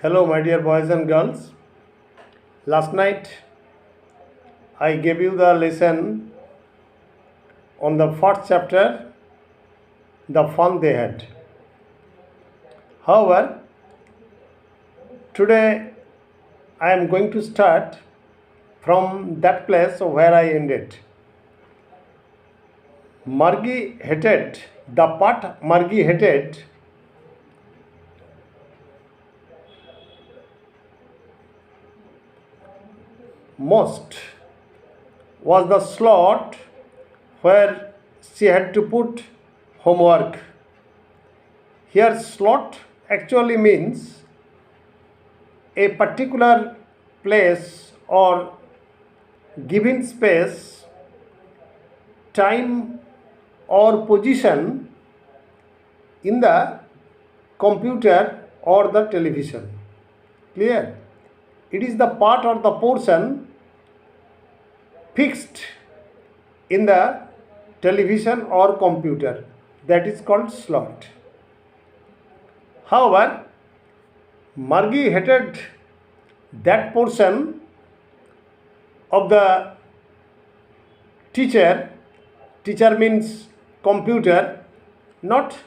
Hello, my dear boys and girls. Last night I gave you the lesson on the first chapter, the fun they had. However, today I am going to start from that place where I ended. Margie hated, the part Margie hated most was the slot where she had to put homework. Here, slot actually means a particular place or given space, time, or position in the computer or the television. Clear? It is the part or the portion fixed in the television or computer, that is called slot. However, Margie hated that portion of the teacher. Teacher means computer, not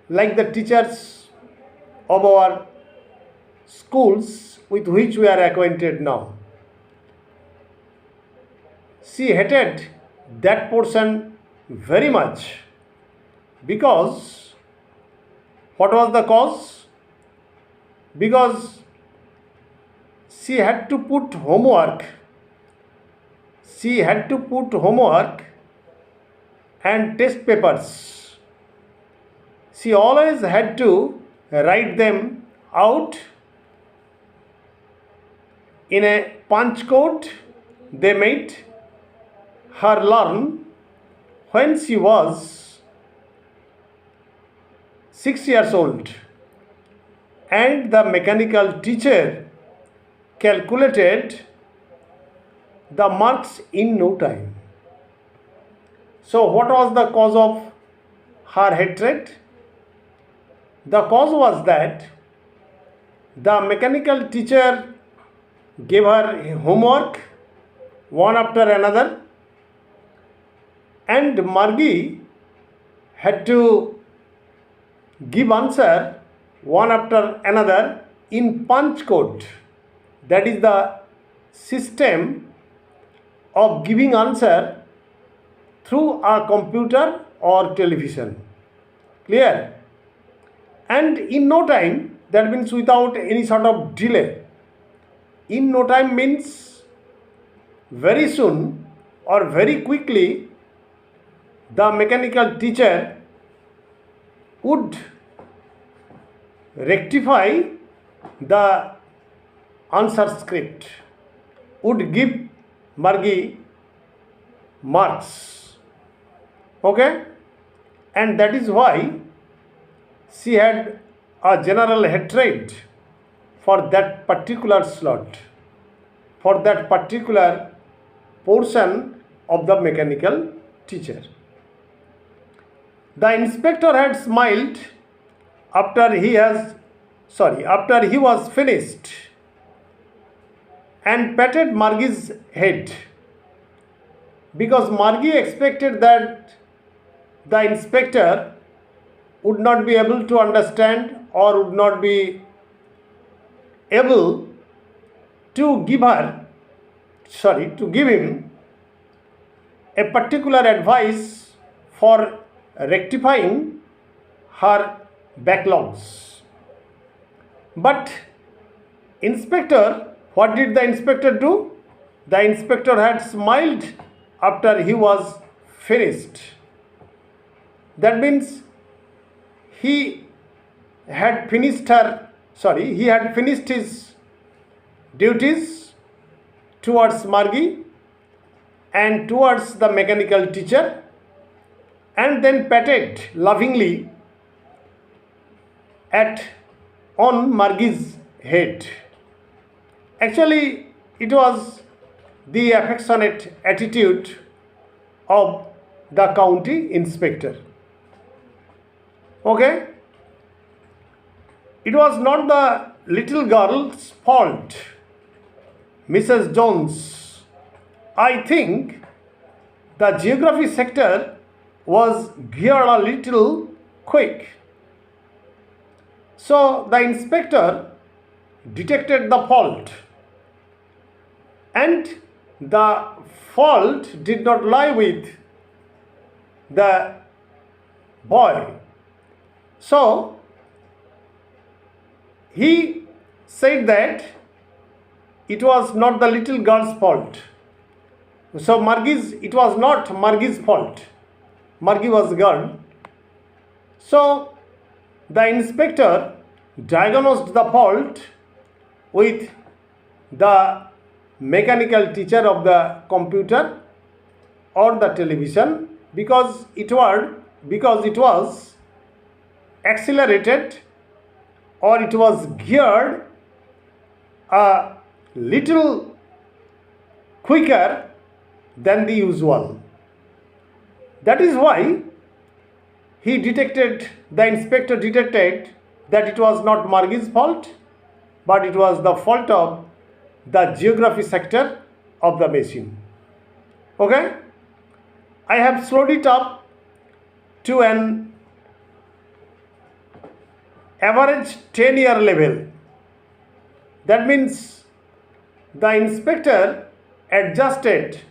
like the teachers of our schools with which we are acquainted now. She hated that portion very much because what was the cause? Because she had to put homework. She had to put homework and test papers. She always had to write them out in a punch code they made her learn when she was 6 years old, and the mechanical teacher calculated the marks in no time. So, what was the cause of her hatred? The cause was that the mechanical teacher gave her homework one after another, and Margie had to give answer one after another in punch code. That is the system of giving answer through a computer or television. Clear? And in no time, that means without any sort of delay. In no time means very soon or very quickly, the mechanical teacher would rectify the answer script, would give Margie marks. Okay? And that is why she had a general hatred for that particular slot, for that particular portion of the mechanical teacher. The inspector had smiled after he was finished and patted Margie's head, because Margie expected that the inspector would not be able to understand or would not be able to give him a particular advice for rectifying her backlogs. But what did the inspector do? The inspector had smiled after he was finished. That means he had finished his duties towards Margie and towards the mechanical teacher, and then patted lovingly on Margie's head. Actually, it was the affectionate attitude of the county inspector. Okay? It was not the little girl's fault, Mrs. Jones. I think the geography sector was geared a little quick. So the inspector detected the fault, and the fault did not lie with the boy. So he said that it was not the little girl's fault. So it was not Margie's fault. Margie was girl. So the inspector diagnosed the fault with the mechanical teacher of the computer or the television, because it was accelerated, or it was geared a little quicker than the usual. That is why the inspector detected that it was not Margie's fault, but it was the fault of the geography sector of the machine. Okay? I have slowed it up to an average 10-year level. That means the inspector adjusted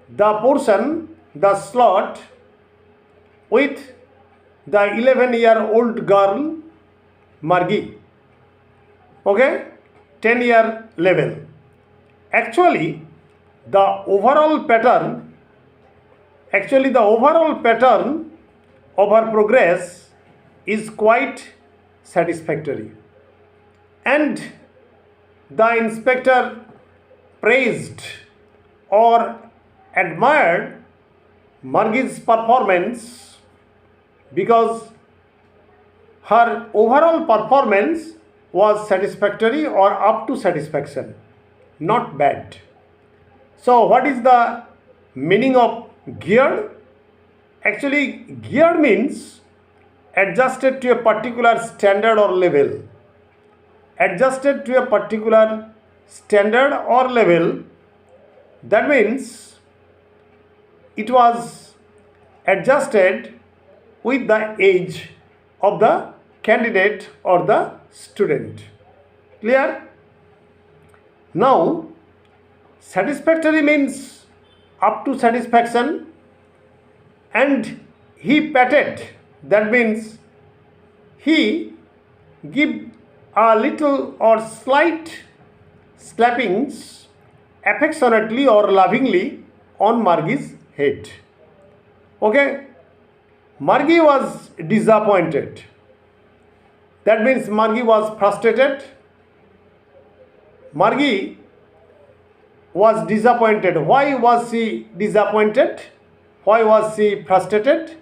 the portion, the slot, with the 11-year-old girl Margie. Okay? 10-year level. Actually, the overall pattern of her progress is quite satisfactory. And the inspector praised or admired Margie's performance because her overall performance was satisfactory or up to satisfaction, not bad. So what is the meaning of geared? Actually, geared means adjusted to a particular standard or level. Adjusted to a particular standard or level, that means it was adjusted with the age of the candidate or the student. Clear? Now, satisfactory means up to satisfaction, and he patted, that means he give a little or slight slappings affectionately or lovingly on Margie's head. Okay? Margie was disappointed. That means Margie was frustrated. Margie was disappointed. Why was she disappointed? Why was she frustrated?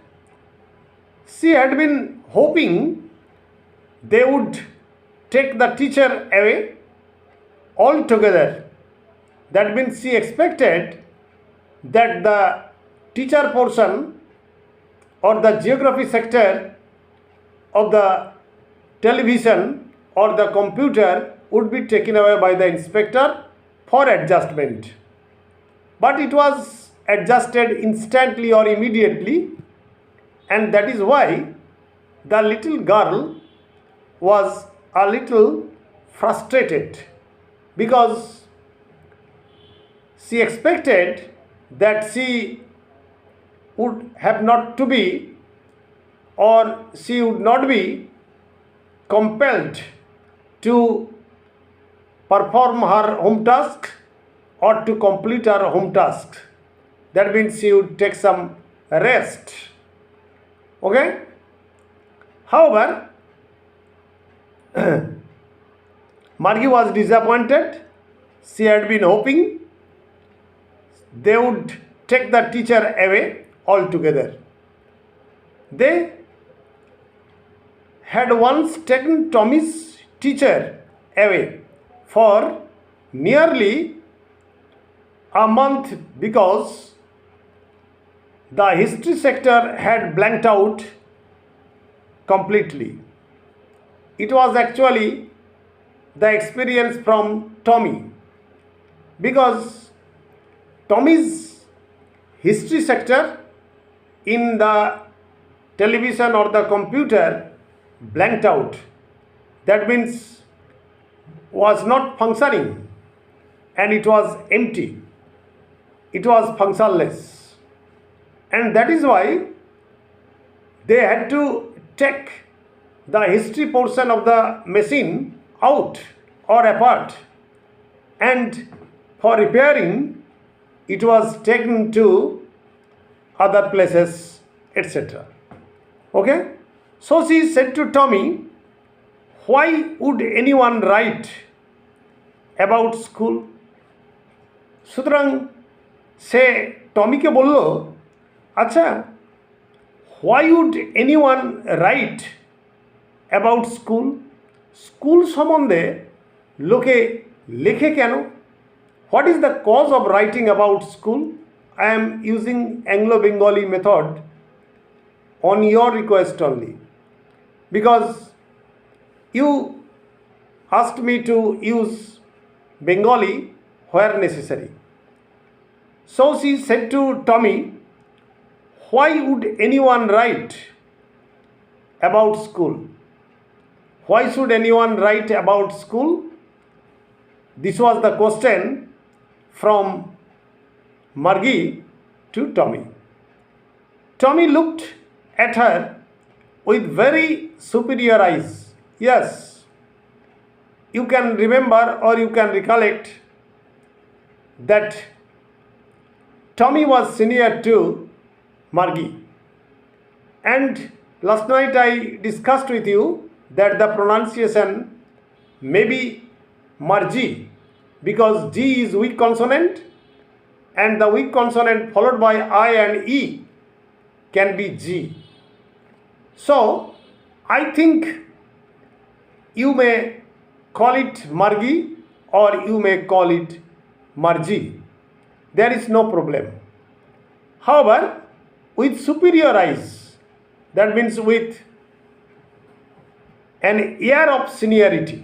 She had been hoping they would take the teacher away altogether. That means she expected that the teacher portion or the geography sector of the television or the computer would be taken away by the inspector for adjustment. But it was adjusted instantly or immediately, and that is why the little girl was a little frustrated, because she expected that she would have not to be, or she would not be compelled to perform her home task or to complete her home task. That means she would take some rest. Okay? However, Margie was disappointed. She had been hoping they would take the teacher away altogether. They had once taken Tommy's teacher away for nearly a month because the history sector had blanked out completely. it was actually the experience from Tommy, because Tommy's history sector in the television or the computer blanked out. That means was not functioning, and it was empty. It was functionless. And that is why they had to take the history portion of the machine out or apart, and for repairing it was taken to other places, etc. Okay, so she said to Tommy, why would anyone write about school? সুতরাং সে টমিকে বলল, আচ্ছা, why would anyone write about school? School সম্বন্ধে লোকে লেখে কেন? What is the cause of writing about school? I am using Anglo-Bengali method on your request only, because you asked me to use Bengali where necessary. So she said to Tommy, why would anyone write about school? Why should anyone write about school? This was the question from Margie to Tommy. Tommy looked at her with very superior eyes. Yes, you can remember or you can recollect that Tommy was senior to Margie. And last night I discussed with you that the pronunciation may be Margie, because G is weak consonant, and the weak consonant followed by I and E can be G. So I think you may call it Margie or you may call it Margie. There is no problem. However, with superior eyes, that means with an air of seniority.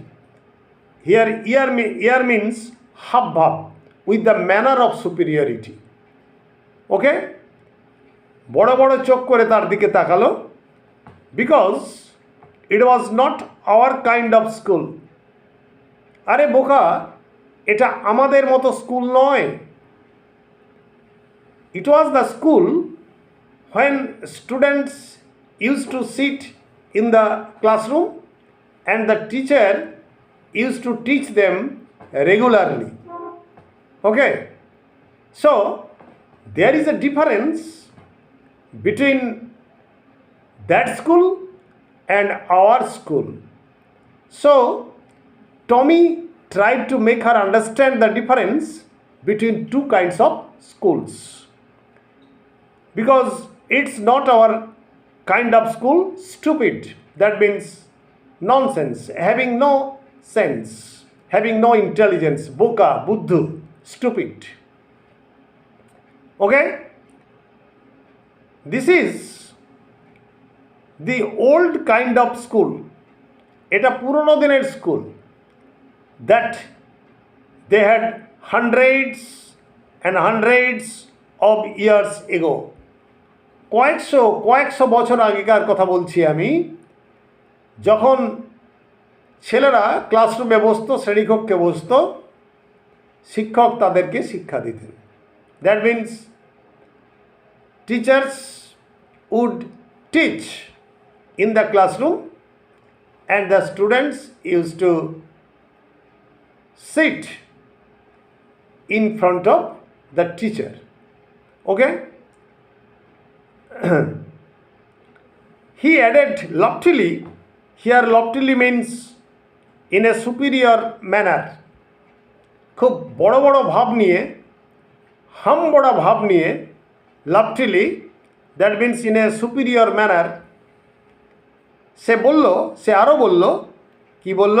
Here ear means habhab, with the manner of superiority. Okay? বড় বড় চোখ করে তার দিকে তাকালো, because it was not our kind of school. আরে বোকা, এটা আমাদের মতো স্কুল নয়. It was the school when students used to sit in the classroom and the teacher used to teach them regularly. Okay, so there is a difference between that school and our school. So Tommy tried to make her understand the difference between two kinds of schools, because it's not our kind of school. Stupid, that means nonsense, having no sense, having no intelligence, boka, buddhu, stupid. Okay, this is the old kind of school. এটা পুরনো দিনের school, that they had hundreds of years ago. কয়েকশো বছর আগেকার কথা বলছি আমি, যখন ছেলেরা ক্লাসরুমে বসতো, শ্রেণীকক্ষে বসতো, শিক্ষক তাদেরকে শিক্ষা দিতেন। That means teachers would teach in the classroom and the students used to sit in front of the teacher. Okay? He added loftily. Here loftily means in a superior manner. খুব বড় বড় ভাব নিয়ে, হামবড়া ভাব নিয়ে, loftily, that means in a superior manner. সে আরও বলল, কি বলল?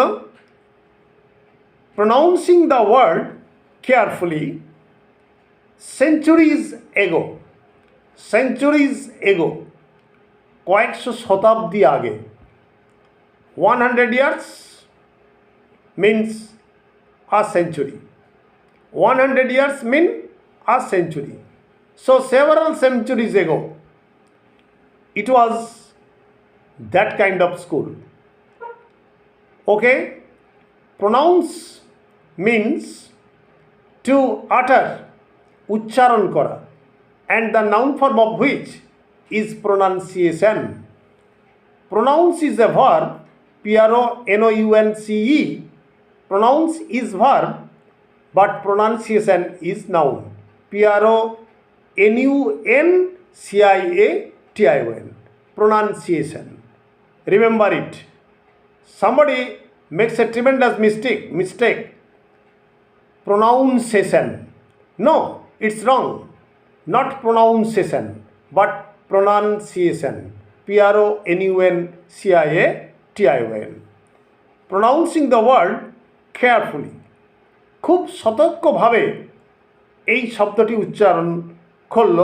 Pronouncing the word carefully, centuries ago, কয়েকশো শতাব্দী আগে, 100 years means a century. 100 years mean a century. So several centuries ago, it was that kind of school. Okay? Pronounce means to utter, uchcharon kora, and the noun form of which is pronunciation. Pronounce is a verb, pronounce. Pronounce is verb, but pronunciation is noun, pronunciation. Pronunciation. Remember it. Somebody makes a tremendous mistake. Pronunciation. No, it's wrong. Not pronunciation, but pronunciation. pronunciation. Pronouncing the word carefully. খুব সতর্কভাবে এই শব্দটি উচ্চারণ করল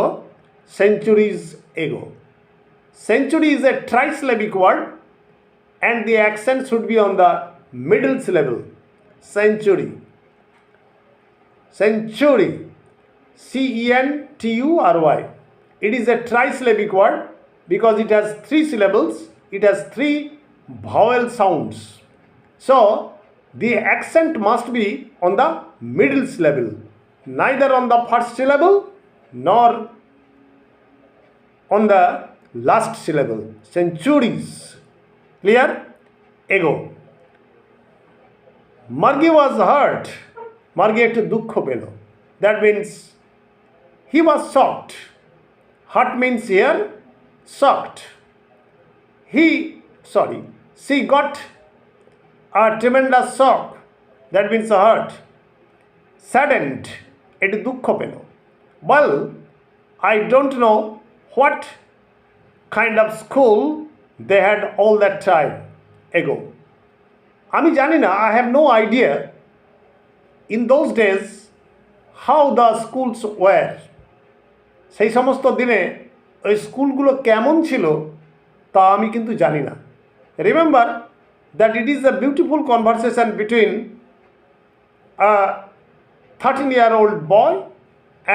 centuries ago. Century is a trisyllabic word and the accent should be on the middle syllable. Century. Century. century. It is a trisyllabic word because it has 3 syllables. It has 3 vowel sounds. So the accent must be on the middle syllable, neither on the first syllable nor on the last syllable. Centuries. Clear? Ago. Margi was hurt. Margi ekটু দুঃখ পেল. That means he was shocked. Hurt means here shocked. She got a tremendous shock. That means hurt. Saddened. একটু দুঃখ পেল. Well, I don't know what kind of school they had all that time ago. আমি জানি না, I have no idea in those days how the schools were. সেই সমস্ত দিনে ওই স্কুলগুলো কেমন ছিল তা আমি কিন্তু জানি না. Remember that it is a beautiful conversation between a 13-year-old boy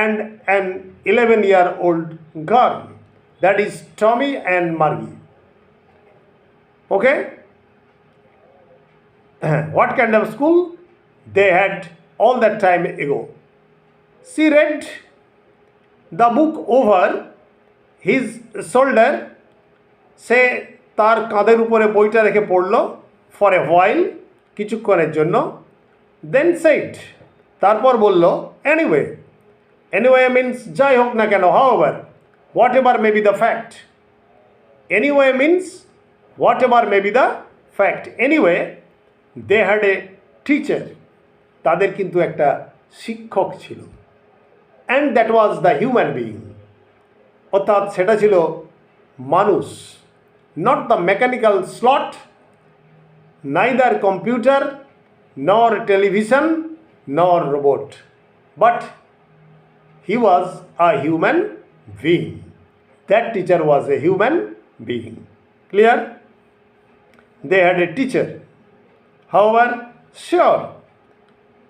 and an 11-year-old girl. That is Tommy and Margie. Okay? What kind of school they had all that time ago? She read the book over his shoulder. সে তার কাঁধের উপরে বইটা রেখে পড়ল for a while, কিছুক্ষণের জন্য. Then said, তারপর বলল, anyway means যাই হোক না কেন, however, whatever may be the fact. Anyway means whatever may be the fact. Anyway, they had a teacher. তাদের কিন্তু একটা শিক্ষক ছিল. And that was the human being. অর্থাৎ সেটা ছিল মানুষ. Not the mechanical slot, neither computer, nor television, nor robot. But he was a human being. That teacher was a human being. Clear? They had a teacher. However, sure.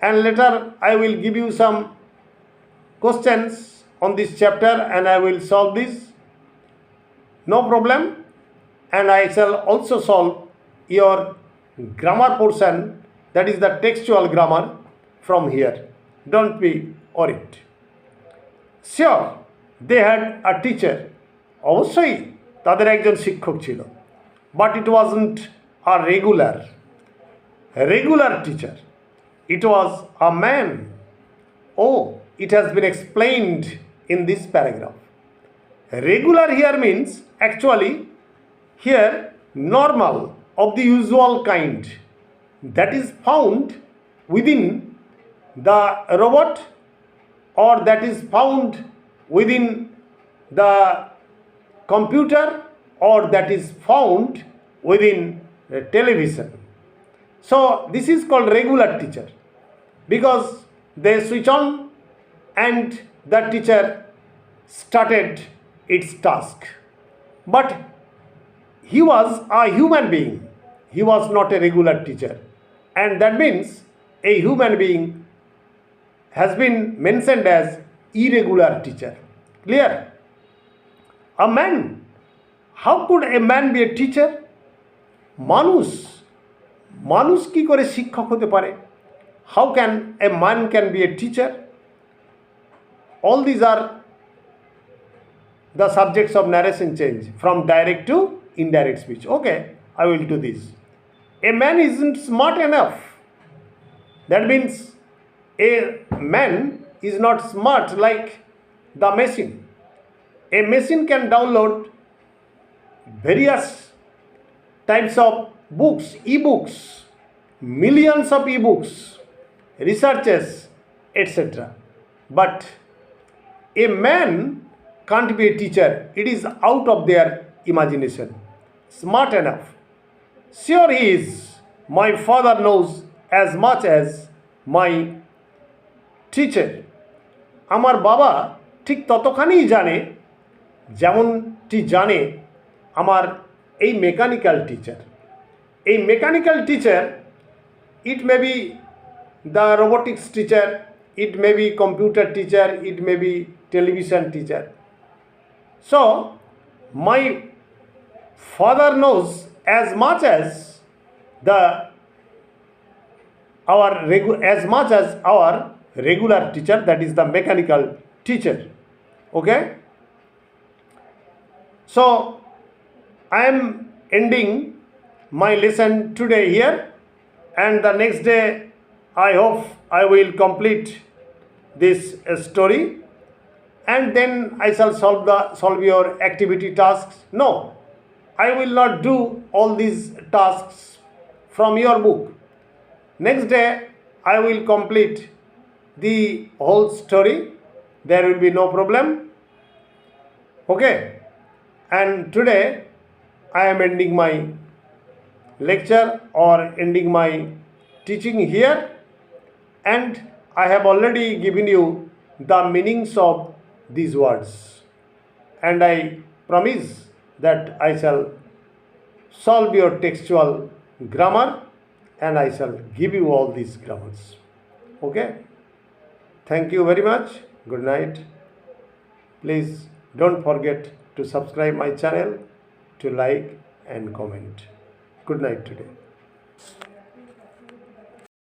And later I will give you some questions on this chapter and I will solve this. No problem. And I shall also solve your grammar portion, that is the textual grammar from here. Don't be worried. Sure, they had a teacher. অবশ্যই তাদের একজন শিক্ষক ছিল. But it wasn't a regular teacher. It was a man. Oh, it has been explained in this paragraph. Regular here means actually here normal, of the usual kind, that is found within the robot or that is found within the computer or that is found within the television. So this is called regular teacher because they switch on and the teacher started its task. But he was a human being. he was not a regular teacher. And that means a human being has been mentioned as irregular teacher. Clear? A man. How could a man be a teacher? মানুষ মানুষ কি করে শিক্ষক হতে পারে? How can a man can be a teacher? All these are the subjects of narration change from direct to indirect speech. Okay, I will do this. A man isn't smart enough. That means a man is not smart like the machine. A machine can download various types of books, e-books, millions of e-books, researches, etc. But a man can't be a teacher. It is out of their imagination. Smart enough. Sure he is. My father knows as much as my teacher. আমার বাবা ঠিক ততখানিই জানে যেমনটি জানে আমার এই mechanical teacher. এই mechanical teacher, it may be the robotics teacher, it may be computer teacher, it may be television teacher. So my father knows as much as our regular teacher, that is the mechanical teacher. Okay, so I am ending my lesson today here, and the next day I hope I will complete this story, and then I shall solve your activity tasks. No, I will not do all these tasks from your book. Next day I will complete the whole story. There will be no problem. Okay, and today I am ending my lecture or ending my teaching here, and I have already given you the meanings of these words, and I promise that I shall solve your textual grammar, and I shall give you all these grammars. Okay, thank you very much. Good night. Please don't forget to subscribe my channel, to like and comment. Good night today.